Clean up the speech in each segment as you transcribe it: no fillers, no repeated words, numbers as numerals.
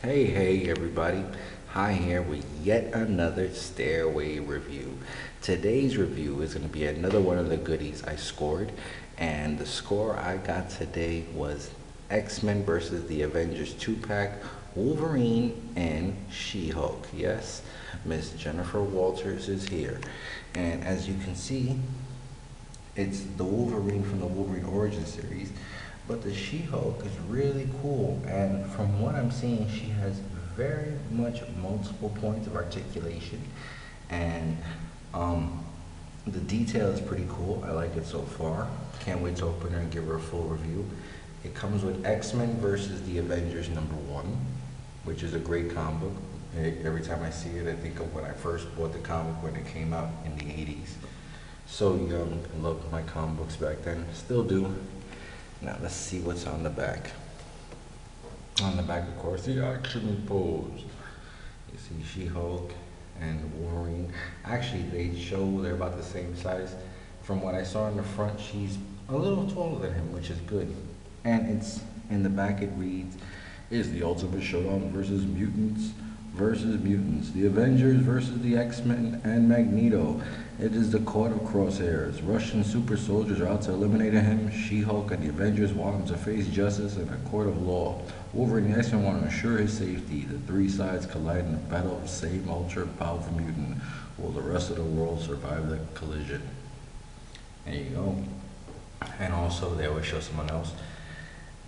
Hey everybody. Hi here with yet another Stairway review. Today's review is going to be another one of the goodies I scored, and the score I got today was X-Men versus the Avengers 2-pack, Wolverine and She-Hulk. Yes, Miss Jennifer Walters is here. And as you can see, it's the Wolverine from the Wolverine Origin series, but the She-Hulk is really cool, and from what I'm seeing, she has very much multiple points of articulation, and the detail is pretty cool. I like it so far. Can't wait to open her and give her a full review. It comes with X-Men versus the Avengers #1, which is a great comic book. Every time I see it, I think of when I first bought the comic when it came out in the 80s. So young, I loved my comic books back then, still do. Now let's see what's on the back. On the back, of course, the action pose. You see She-Hulk and Wolverine. Actually, they show they're about the same size. From what I saw in the front, she's a little taller than him, which is good. And it's in the back, it reads, "Is the ultimate showdown versus mutants versus mutants. The Avengers versus the X-Men and Magneto. It is the Court of Crosshairs. Russian super soldiers are out to eliminate him. She-Hulk and the Avengers want him to face justice in a court of law. Wolverine and the X-Men want to ensure his safety. The three sides collide in a battle of the same ultra-powerful mutant. Will the rest of the world survive the collision?" There you go. And also, they always show someone else.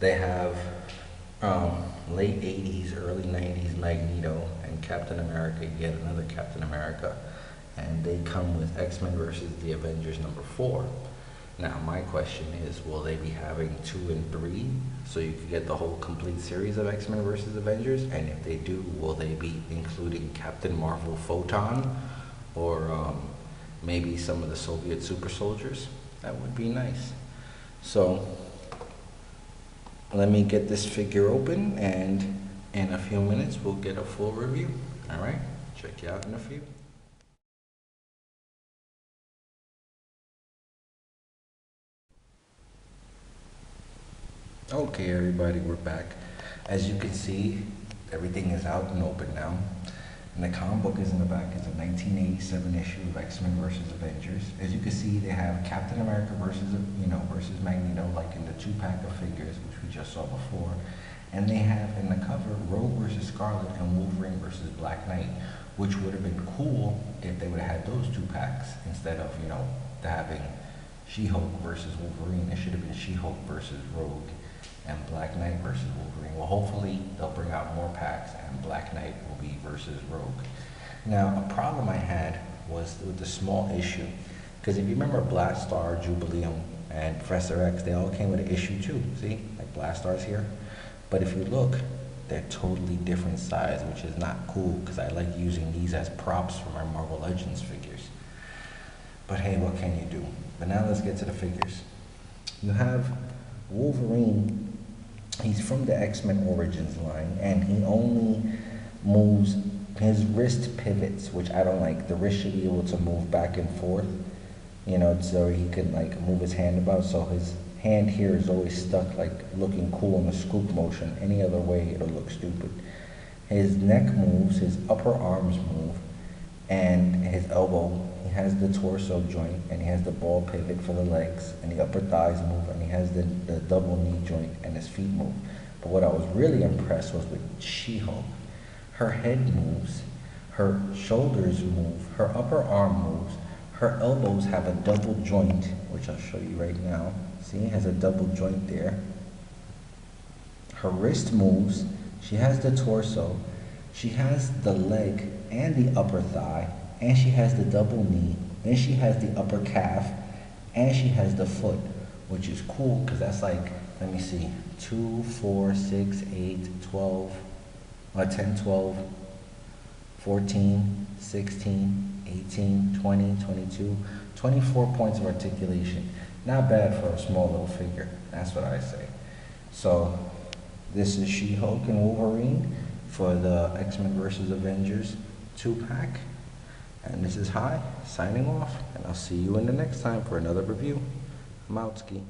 They have late 80s, early 90s Magneto and Captain America, yet another Captain America. And they come with X-Men versus the Avengers #4. Now, my question is, will they be having 2 and 3 so you can get the whole complete series of X-Men versus Avengers? And if they do, will they be including Captain Marvel Photon or maybe some of the Soviet super soldiers? That would be nice. So let me get this figure open, and in a few minutes we'll get a full review. All right, check you out in a few. Okay everybody, we're back. As you can see, everything is out and open now. And the comic book is in the back. It's a 1987 issue of X-Men versus Avengers. As you can see, they have Captain America versus Magneto, like in the 2-pack of figures, which we just saw before. And they have in the cover Rogue versus Scarlet and Wolverine versus Black Knight, which would have been cool if they would have had those 2 packs instead of, having She-Hulk versus Wolverine. It should have been She-Hulk versus Rogue and Black Knight versus Wolverine. Well, hopefully they'll bring out more packs and Black Knight will be versus Rogue. Now, a problem I had was with the small issue, because if you remember Blastar, Jubileum, and Professor X, they all came with an issue too. See, like Blastar's here. But if you look, they're totally different size, which is not cool because I like using these as props for my Marvel Legends figures. But hey, what can you do? But now let's get to the figures. You have Wolverine. He's from the X-Men Origins line, and he only moves, his wrist pivots, which I don't like. The wrist should be able to move back and forth, so he can move his hand about. So his hand here is always stuck, looking cool in a scoop motion. Any other way, it'll look stupid. His neck moves, his upper arms move, and his elbow. He has the torso joint, and he has the ball pivot for the legs, and the upper thighs move, and he has the double knee joint, and his feet move. But what I was really impressed was with She-Hulk. Her head moves, her shoulders move, her upper arm moves, her elbows have a double joint, which I'll show you right now. See, it has a double joint there. Her wrist moves, she has the torso, she has the leg and the upper thigh, and she has the double knee, then she has the upper calf, and she has the foot, which is cool because that's let me see, 2, 4, 6, 8, 12, 10, 12, 14, 16, 18, 20, 22, 24 points of articulation. Not bad for a small little figure, that's what I say. So this is She-Hulk and Wolverine for the X-Men vs. Avengers 2-pack. And this is Hi, signing off, and I'll see you in the next time for another review. I'm out, ski.